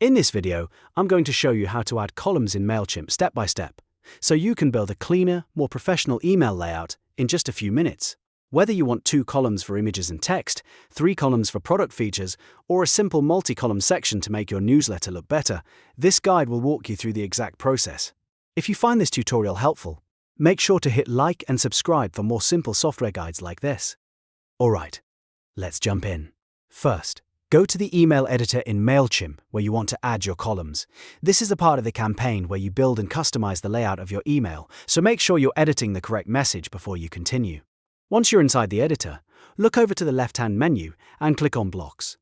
In this video, I'm going to show you how to add columns in Mailchimp step by step, so you can build a cleaner, more professional email layout in just a few minutes. Whether you want 2 columns for images and text, 3 columns for product features, or a simple multi-column section to make your newsletter look better, this guide will walk you through the exact process. If you find this tutorial helpful, make sure to hit like and subscribe for more simple software guides like this. Alright, let's jump in. First, go to the email editor in Mailchimp where you want to add your columns. This is a part of the campaign where you build and customize the layout of your email, so make sure you're editing the correct message before you continue. Once you're inside the editor, look over to the left-hand menu and click on Blocks.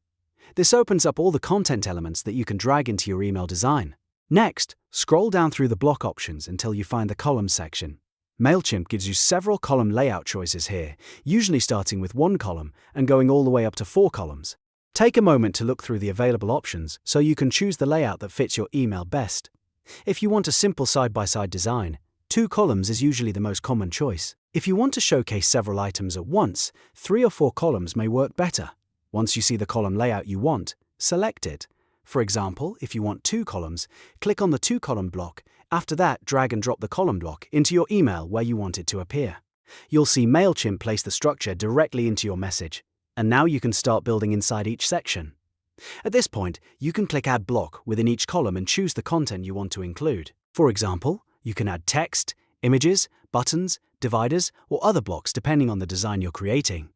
This opens up all the content elements that you can drag into your email design. Next, scroll down through the block options until you find the Columns section. Mailchimp gives you several column layout choices here, usually starting with 1 column and going all the way up to 4 columns. Take a moment to look through the available options so you can choose the layout that fits your email best. If you want a simple side-by-side design, 2 columns is usually the most common choice. If you want to showcase several items at once, 3 or 4 columns may work better. Once you see the column layout you want, select it. For example, if you want 2 columns, click on the 2-column block. After that, drag and drop the column block into your email where you want it to appear. You'll see Mailchimp place the structure directly into your message. And now you can start building inside each section. At this point, you can click Add Block within each column and choose the content you want to include. For example, you can add text, images, buttons, dividers, or other blocks depending on the design you're creating.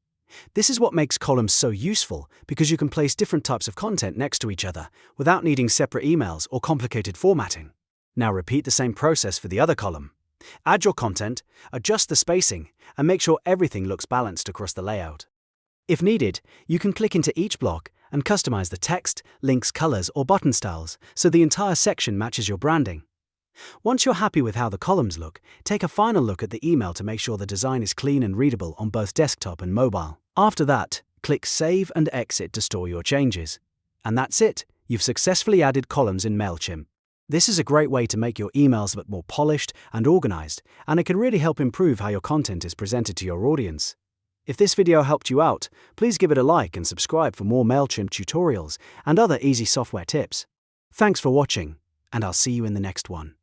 This is what makes columns so useful because you can place different types of content next to each other without needing separate emails or complicated formatting. Now repeat the same process for the other column. Add your content, adjust the spacing, and make sure everything looks balanced across the layout. If needed, you can click into each block and customize the text, links, colors, or button styles so the entire section matches your branding. Once you're happy with how the columns look, take a final look at the email to make sure the design is clean and readable on both desktop and mobile. After that, click Save and Exit to store your changes. And that's it, you've successfully added columns in Mailchimp. This is a great way to make your emails look more polished and organized, and it can really help improve how your content is presented to your audience. If this video helped you out, please give it a like and subscribe for more Mailchimp tutorials and other easy software tips. Thanks for watching, and I'll see you in the next one.